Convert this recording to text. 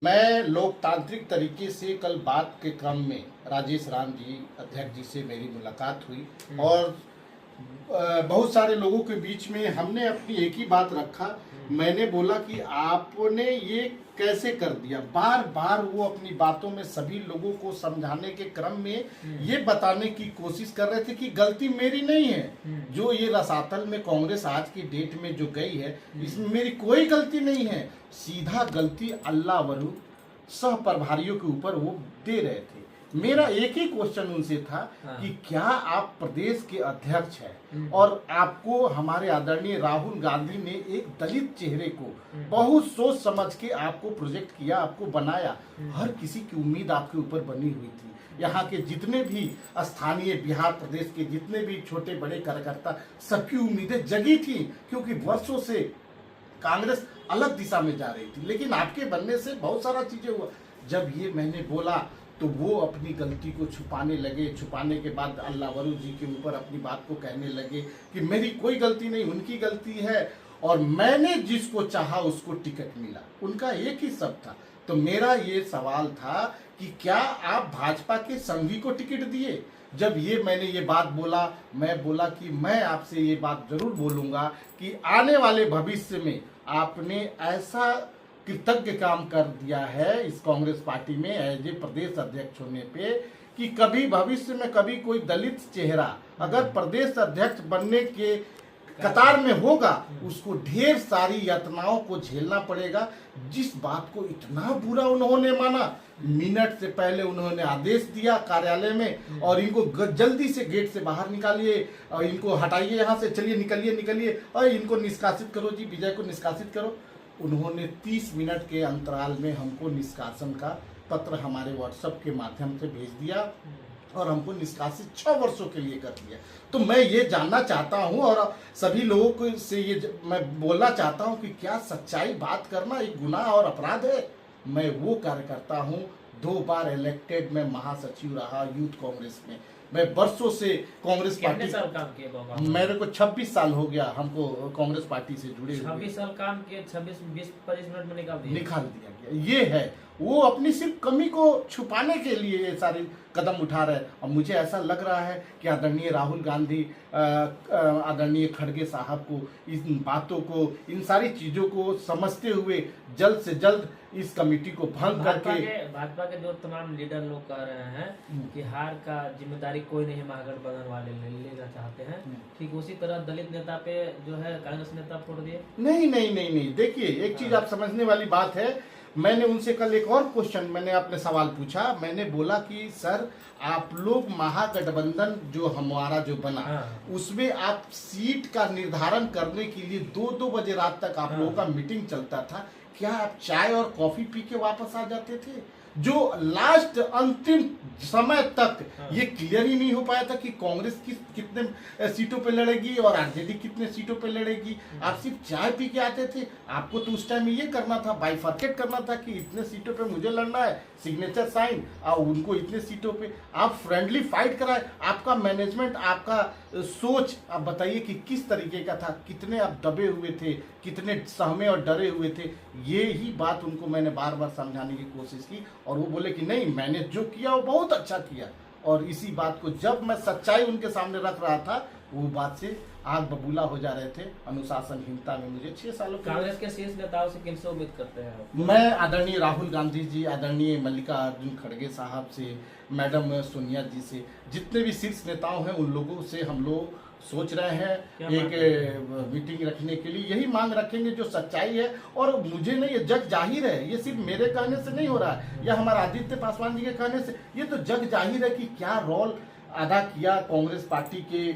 मैं लोकतांत्रिक तरीके से कल बात के क्रम में राजेश राम जी अध्यक्ष जी से मेरी मुलाकात हुई और बहुत सारे लोगों के बीच में हमने अपनी एक ही बात रखा। मैंने बोला कि आपने ये कैसे कर दिया। बार बार वो अपनी बातों में सभी लोगों को समझाने के क्रम में ये बताने की कोशिश कर रहे थे कि गलती मेरी नहीं है। जो ये रसातल में कांग्रेस आज की डेट में जो गई है इसमें मेरी कोई गलती नहीं है। सीधा गलती अल्लाह वरू सह प्रभारियों के ऊपर वो दे रहे थे। मेरा एक ही क्वेश्चन उनसे था कि क्या आप प्रदेश के अध्यक्ष हैं और आपको हमारे आदरणीय राहुल गांधी ने एक दलित चेहरे को बहुत सोच समझ के आपको प्रोजेक्ट किया, आपको बनाया। हर किसी की उम्मीद आपके ऊपर बनी हुई थी। यहाँ के जितने भी स्थानीय बिहार प्रदेश के जितने भी छोटे बड़े कार्यकर्ता सबकी उम्मीदें जगी थी, क्योंकि वर्षों से कांग्रेस अलग दिशा में जा रही थी। लेकिन आपके बनने से बहुत सारा चीजें हुआ। जब ये मैंने बोला तो वो अपनी गलती को छुपाने लगे। छुपाने के बाद अल्लाह वरू जी के ऊपर अपनी बात को कहने लगे कि मेरी कोई गलती नहीं, उनकी गलती है और मैंने जिसको चाहा उसको टिकट मिला। उनका एक ही शब्द था। तो मेरा ये सवाल था कि क्या आप भाजपा के संघी को टिकट दिए? जब मैंने ये बात बोला, मैं बोला कि मैं आपसे ये बात जरूर बोलूंगा कि आने वाले भविष्य में आपने ऐसा कृतज्ञ काम कर दिया है इस कांग्रेस पार्टी में एज ए प्रदेश अध्यक्ष होने पे कि कभी भविष्य में कभी कोई दलित चेहरा अगर प्रदेश अध्यक्ष बनने के कतार में होगा उसको ढेर सारी यातनाओं को झेलना पड़ेगा। जिस बात को इतना बुरा उन्होंने माना, मिनट से पहले उन्होंने आदेश दिया कार्यालय में और इनको जल्दी से गेट से बाहर निकालिए और इनको हटाइए, यहाँ से चलिए, निकलिए निकलिए और इनको निष्कासित करो जी, विजय को निष्कासित करो। उन्होंने 30 मिनट के अंतराल में हमको निष्कासन का पत्र हमारे व्हाट्सएप के माध्यम से भेज दिया और हमको निष्कासित 6 वर्षों के लिए कर दिया। तो मैं ये जानना चाहता हूँ और सभी लोगों को से ये मैं बोलना चाहता हूँ कि क्या सच्चाई बात करना एक गुनाह और अपराध है? मैं वो कार्यकर्ता हूँ, 2 बार इलेक्टेड मैं महासचिव रहा यूथ कांग्रेस में। मैं वर्षों से कांग्रेस पार्टी साल काम किया? मेरे को 26 साल हो गया हमको कांग्रेस पार्टी से जुड़े हुए। 26 साल काम किए, 26-20-25 मिनट में निकाल दिया गया। ये है वो अपनी सिर्फ कमी को छुपाने के लिए ये सारे कदम उठा रहे हैं। और मुझे ऐसा लग रहा है कि आदरणीय राहुल गांधी, आदरणीय खड़गे साहब को इन बातों को, इन सारी चीजों को समझते हुए जल्द से जल्द इस कमेटी को भंग करके भाजपा के जो तमाम लीडर लोग कह रहे हैं कि हार का जिम्मेदारी कोई नहीं महागठबंधन वाले लेना चाहते हैं, ठीक उसी तरह दलित नेता पे जो है कांग्रेस नेता फोड़ दिए। नहीं नहीं नहीं नहीं, देखिए एक चीज आप समझने वाली बात है। मैंने उनसे कल एक और क्वेश्चन, मैंने अपने सवाल पूछा। मैंने बोला कि सर आप लोग महागठबंधन जो हमारा जो बना उसमें आप सीट का निर्धारण करने के लिए 2-2 बजे रात तक आप लोगों का मीटिंग चलता था। क्या आप चाय और कॉफी पी के वापस आ जाते थे? जो लास्ट अंतिम समय तक ये क्लियर ही नहीं हो पाया था कि कांग्रेस कितने सीटों पे लड़ेगी और आरजेडी कितने सीटों पे लड़ेगी। आप सिर्फ चाय पी के आते थे। आपको तो उस टाइम ये करना था, बाइफर्केट करना था कि इतने सीटों पे मुझे लड़ना है, सिग्नेचर साइन, और उनको इतने सीटों पे आप फ्रेंडली फाइट कराए। आपका मैनेजमेंट, आपका सोच आप बताइए कि किस तरीके का था, कितने आप दबे हुए थे, कितने सहमे और डरे हुए थे। ये ही बात उनको मैंने बार बार समझाने की कोशिश की और वो बोले कि नहीं, मैंने जो किया वो बहुत अच्छा किया। और इसी बात को जब मैं सच्चाई उनके सामने रख रहा था वो बात से आग बबूला हो जा रहे थे। अनुशासनहीनता में मुझे 6 सालों कांग्रेस के शीर्ष नेताओं से किनसे उम्मीद करते हैं? मैं आदरणीय राहुल गांधी जी, आदरणीय मल्लिकार्जुन खड़गे साहब से, मैडम सोनिया जी से, जितने भी शीर्ष नेताओं हैं उन लोगों से हम लोग सोच रहे हैं एक मीटिंग रखने के लिए। यही मांग रखेंगे जो सच्चाई है। और मुझे नहीं, ये जग जाहिर है, ये सिर्फ मेरे कहने से नहीं हो रहा है या हमारे आदित्य पासवान जी के कहने से, ये तो जग जाहिर है कि क्या रोल अदा किया कांग्रेस पार्टी के